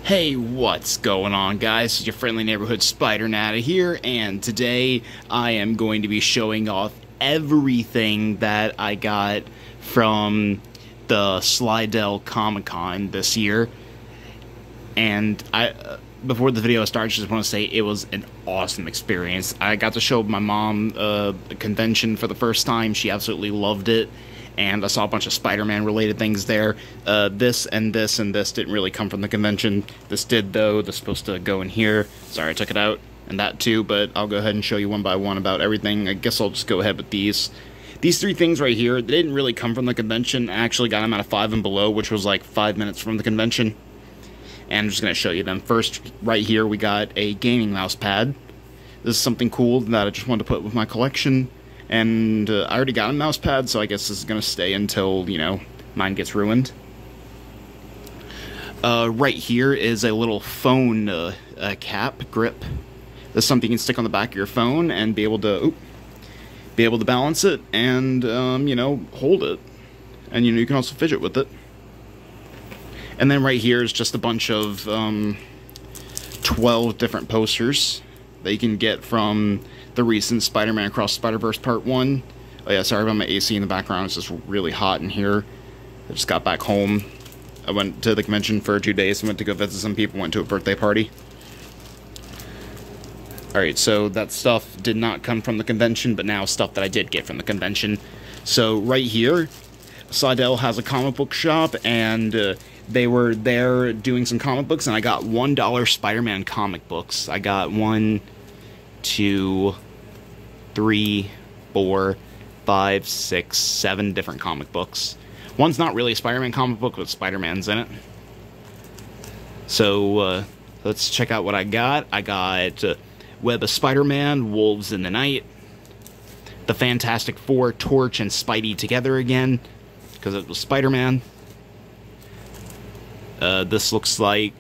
Hey, what's going on, guys? It's your friendly neighborhood Spider-Nata here, and today I am going to be showing off everything that I got from the Slidell Comic-Con this year. And before the video starts, I just want to say it was an awesome experience. I got to show my mom a convention for the first time. She absolutely loved it. And I saw a bunch of Spider-Man related things there. This and this and this didn't really come from the convention. This did, though. This is supposed to go in here. Sorry, I took it out. And that, too. But I'll go ahead and show you one by one about everything. I guess I'll just go ahead with these. These three things right here, they didn't really come from the convention. I actually got them out of 5 and Below, which was like 5 minutes from the convention. And I'm just going to show you them. First, right here, we got a gaming mouse pad. This is something cool that I just wanted to put with my collection. And I already got a mouse pad, so I guess this is going to stay until, you know, mine gets ruined. Right here is a little phone cap grip. This is something you can stick on the back of your phone and be able to balance it and, you know, hold it. And, you know, you can also fidget with it. And then right here is just a bunch of 12 different posters that you can get from the recent Spider-Man Across the Spider-Verse Part 1. Oh yeah, sorry about my AC in the background. It's just really hot in here. I just got back home. I went to the convention for 2 days. I went to go visit some people, went to a birthday party. Alright, so that stuff did not come from the convention, but now stuff that I did get from the convention. So right here, Slidell has a comic book shop, and they were there doing some comic books, and I got $1 Spider-Man comic books. I got 1, 2, 3, 4, 5, 6, 7 different comic books. One's not really a Spider-Man comic book, but Spider-Man's in it. So, let's check out what I got. I got Web of Spider-Man, Wolves in the Night, the Fantastic Four, Torch, and Spidey together again, because it was Spider-Man. This looks like...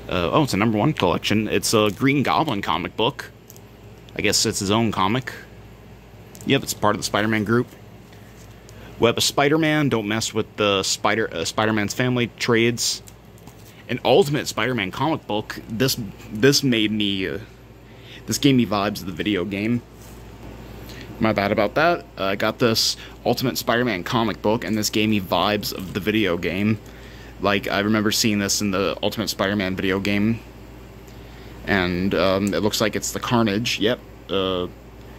oh, it's a #1 collection. It's a Green Goblin comic book. I guess it's his own comic. Yep, it's part of the Spider-Man group. Web of Spider-Man, don't mess with the Spider-Man's Family trades. An Ultimate Spider-Man comic book. This made me... this gave me vibes of the video game. My bad about that. I got this Ultimate Spider-Man comic book, and this gave me vibes of the video game. Like, I remember seeing this in the Ultimate Spider-Man video game. And, it looks like it's the Carnage. Yep.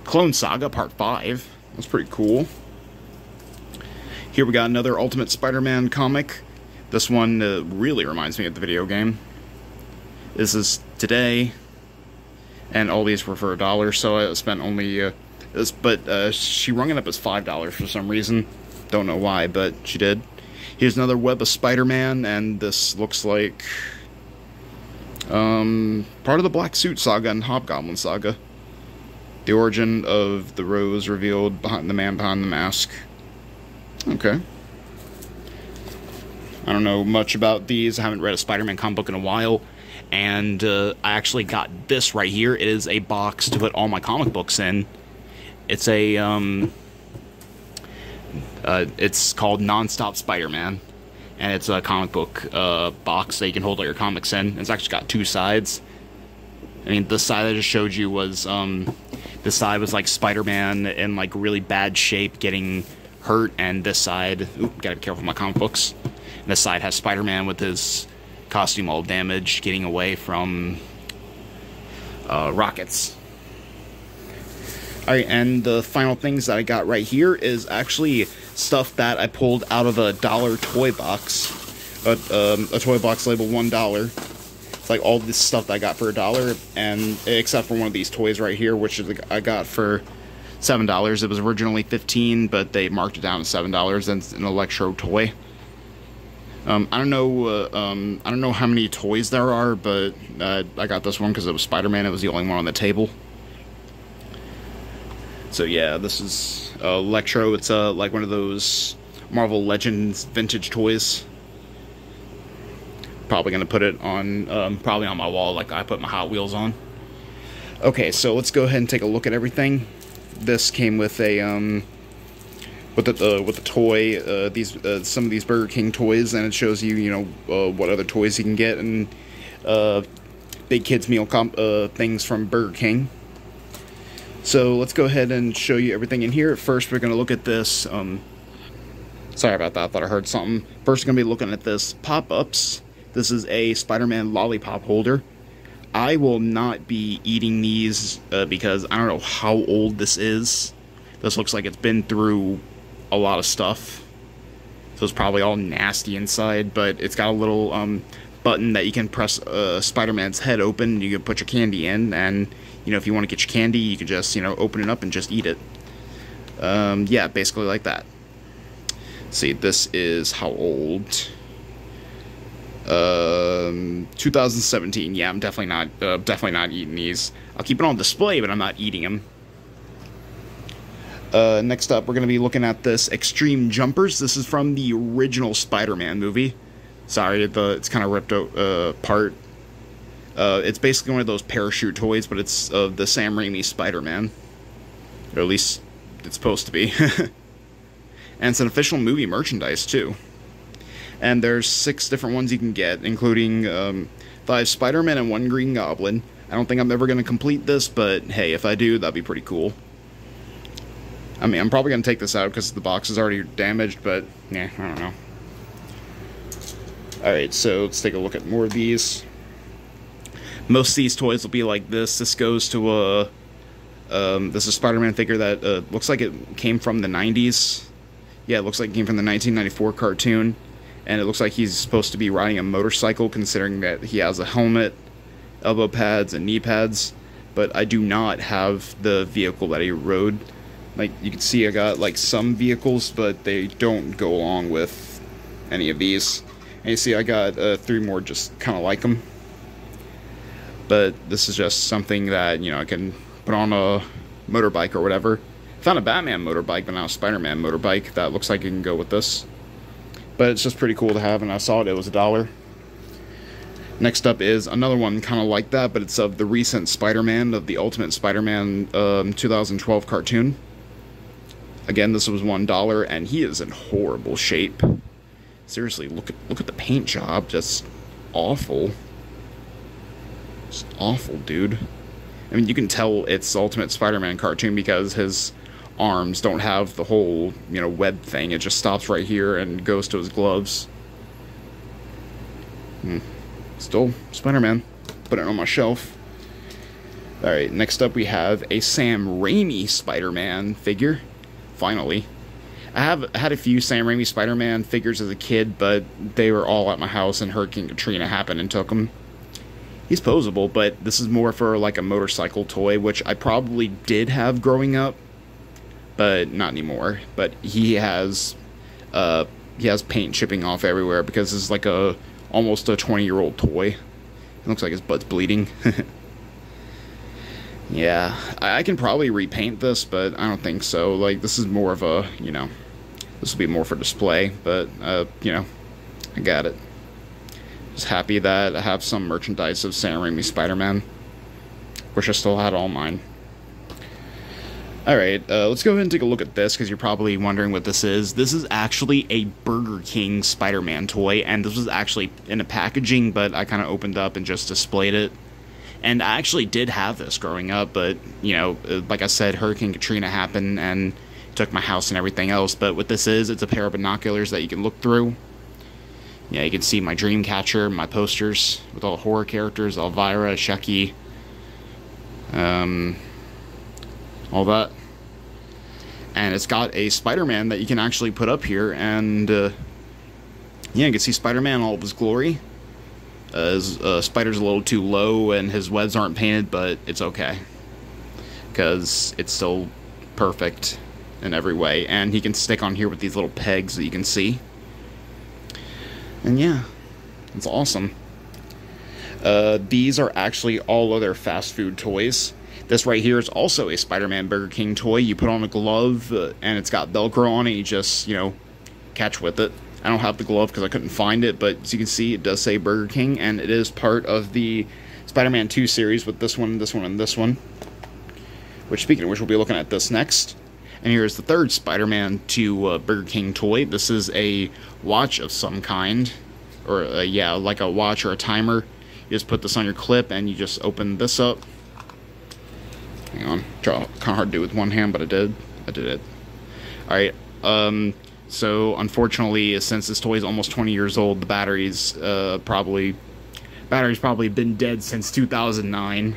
Clone Saga Part 5. That's pretty cool. Here we got another Ultimate Spider-Man comic. This one really reminds me of the video game. This is today. And all these were for $1, so I spent only... but she rung it up as $5 for some reason. Don't know why, but she did. Here's another Web of Spider-Man, and this looks like part of the Black Suit Saga and Hobgoblin Saga. The origin of the Rose revealed behind the man behind the mask. Okay. I don't know much about these. I haven't read a Spider-Man comic book in a while. And I actually got this right here. It is a box to put all my comic books in. It's a, it's called Non-Stop Spider-Man, and it's a comic book box that you can hold all your comics in. It's actually got 2 sides. I mean, the side I just showed you was, this side was like Spider-Man in like really bad shape getting hurt, and this side, oop, gotta be careful with my comic books. And this side has Spider-Man with his costume all damaged, getting away from rockets. Alright, and the final things that I got right here is actually stuff that I pulled out of a $1 toy box. A toy box labeled $1. It's like all this stuff that I got for $1, and except for one of these toys right here, which I got for $7. It was originally $15, but they marked it down to $7, and it's an Electro toy. I don't know how many toys there are, but I got this one because it was Spider-Man. It was the only one on the table. So yeah, this is Electro. It's like one of those Marvel Legends vintage toys. Probably gonna put it on, probably on my wall like I put my Hot Wheels on. Okay, so let's go ahead and take a look at everything. This came with a with the toy, these some of these Burger King toys, and it shows you, what other toys you can get, and big kids meal things from Burger King. So let's go ahead and show you everything in here. First, we're gonna look at this. Sorry about that. I thought I heard something. First, we're gonna be looking at this pop-ups. This is a Spider-Man lollipop holder. I will not be eating these because I don't know how old this is. This looks like it's been through a lot of stuff, so it's probably all nasty inside, but it's got a little button that you can press Spider-Man's head open. You can put your candy in, and if you want to get your candy, you can just open it up and just eat it. Yeah, basically like that. See, this is how old? 2017. Yeah, I'm definitely not eating these. I'll keep it on display, but I'm not eating them. Next up, we're going to be looking at this Extreme Jumpers. This is from the original Spider-Man movie. Sorry, it's kind of ripped apart. It's basically one of those parachute toys, but it's the Sam Raimi Spider-Man. Or at least it's supposed to be. And it's an official movie merchandise, too. And there's 6 different ones you can get, including 5 Spider-Man and 1 Green Goblin. I don't think I'm ever going to complete this, but hey, if I do, that'd be pretty cool. I mean, I'm probably going to take this out because the box is already damaged, but yeah, I don't know. Alright, so let's take a look at more of these. Most of these toys will be like this. This goes to a... this is a Spider-Man figure that looks like it came from the 90s. Yeah, it looks like it came from the 1994 cartoon. And it looks like he's supposed to be riding a motorcycle, considering that he has a helmet, elbow pads, and knee pads. But I do not have the vehicle that he rode. Like, you can see I got, like, some vehicles, but they don't go along with any of these. And you see I got 3 more just kind of like them. But this is just something that, I can put on a motorbike or whatever. I found a Batman motorbike, but now a Spider-Man motorbike that looks like it can go with this. But it's just pretty cool to have, and I saw it was $1. Next up is another one kind of like that, but it's of the recent Spider-Man, of the Ultimate Spider-Man 2012 cartoon. Again, this was $1, and he is in horrible shape. Seriously, look at the paint job, just awful. Just awful, dude. I mean, you can tell it's Ultimate Spider-Man cartoon because his arms don't have the whole, web thing. It just stops right here and goes to his gloves. Still Spider-Man. Put it on my shelf. Alright, next up we have a Sam Raimi Spider-Man figure. Finally. I had a few Sam Raimi Spider-Man figures as a kid, but they were all at my house and Hurricane Katrina happened and took them. He's posable, but this is more for like a motorcycle toy, which I probably did have growing up, but not anymore. But he has paint chipping off everywhere because this is like almost a 20-year-old toy. It looks like his butt's bleeding. Yeah, I can probably repaint this, but I don't think so. Like, this is more of a, this will be more for display, but, I got it. Just happy that I have some merchandise of Sam Raimi Spider-Man. Wish I still had all mine. Alright, let's go ahead and take a look at this, because you're probably wondering what this is. This is actually a Burger King Spider-Man toy, and this was actually in a packaging, but I kind of opened up and just displayed it. And I actually did have this growing up, but, like I said, Hurricane Katrina happened and took my house and everything else. But what this is, it's a pair of binoculars that you can look through. Yeah, you can see my dream catcher, my posters with all the horror characters, Elvira, Chucky, all that. And it's got a Spider-Man that you can actually put up here, and, yeah, you can see Spider-Man in all of his glory. His spider's a little too low and his webs aren't painted, but it's okay, because it's still perfect in every way. And he can stick on here with these little pegs that you can see. And yeah, it's awesome. These are actually all other fast food toys. This right here is also a Spider-Man Burger King toy. You put on a glove, and it's got Velcro on it. You just, catch with it. I don't have the glove because I couldn't find it, but as you can see, it does say Burger King, and it is part of the Spider-Man 2 series with this one, this one, and this one. Which, speaking of which, we'll be looking at this next. And here's the third Spider-Man to Burger King toy. This is a watch of some kind, or yeah, like a watch or a timer. You just put this on your clip and you just open this up. Hang on, kind of hard to do with one hand, but I did it. All right. So unfortunately, since this toy is almost 20 years old, the battery's probably been dead since 2009.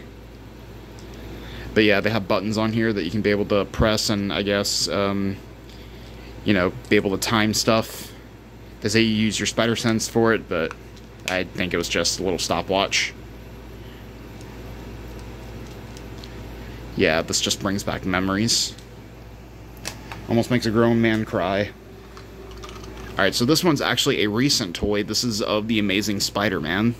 But yeah, they have buttons on here that you can be able to press and, I guess, you know, be able to time stuff. They say you use your spider sense for it, but I think it was just a little stopwatch. Yeah, this just brings back memories. Almost makes a grown man cry. Alright, so this one's actually a recent toy. This is of the Amazing Spider-Man.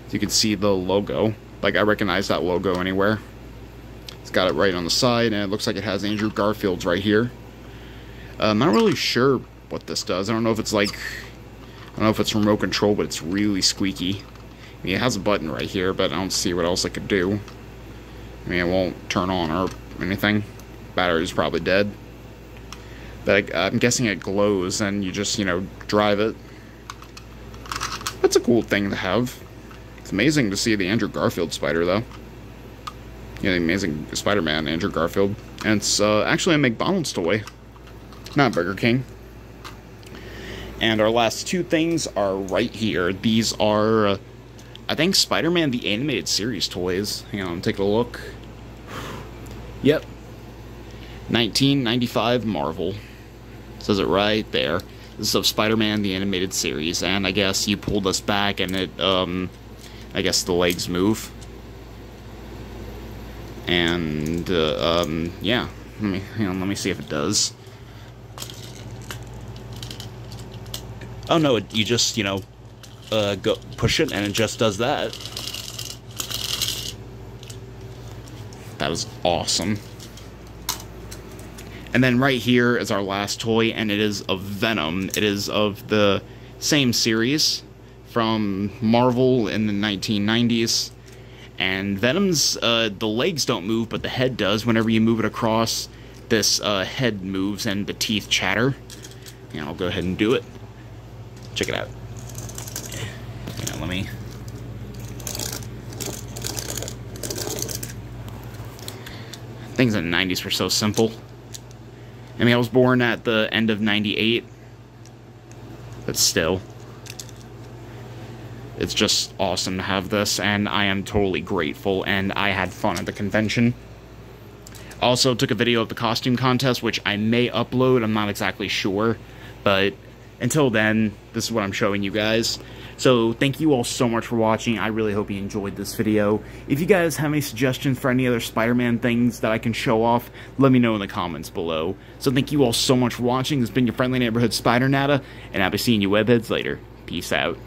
You can see the logo. Like, I recognize that logo anywhere. It's got it right on the side, and it looks like it has Andrew Garfield's right here. I'm not really sure what this does. I don't know if it's like... I don't know if it's remote control, but it's really squeaky. I mean, it has a button right here, but I don't see what else it could do. I mean, it won't turn on or anything. Battery's probably dead. But I'm guessing it glows, and you just, you know, drive it. That's a cool thing to have. It's amazing to see the Andrew Garfield spider, though. Yeah, the Amazing Spider-Man, Andrew Garfield. And it's actually a McDonald's toy, not Burger King. And our last two things are right here. These are, I think, Spider-Man the Animated Series toys. Hang on, take a look. Yep. 1995 Marvel. Says it right there. This is of Spider-Man the Animated Series. And I guess you pull this back and it, I guess the legs move. And, yeah. Hang on, let me see if it does. Oh no, you just, you know, go push it and it just does that. That is awesome. And then right here is our last toy, and it is of Venom. It is of the same series from Marvel in the 1990s. And Venom's, the legs don't move, but the head does. Whenever you move it across, this head moves and the teeth chatter. And I'll go ahead and do it. Check it out. Yeah, let me... Things in the 90s were so simple. I mean, I was born at the end of 98. But still. It's just awesome to have this, and I am totally grateful, and I had fun at the convention. Also took a video of the costume contest, which I may upload, I'm not exactly sure, but until then, this is what I'm showing you guys. So, thank you all so much for watching. I really hope you enjoyed this video. If you guys have any suggestions for any other Spider-Man things that I can show off, let me know in the comments below. So, thank you all so much for watching. This has been your friendly neighborhood Spider-Nata, and I'll be seeing you webheads later. Peace out.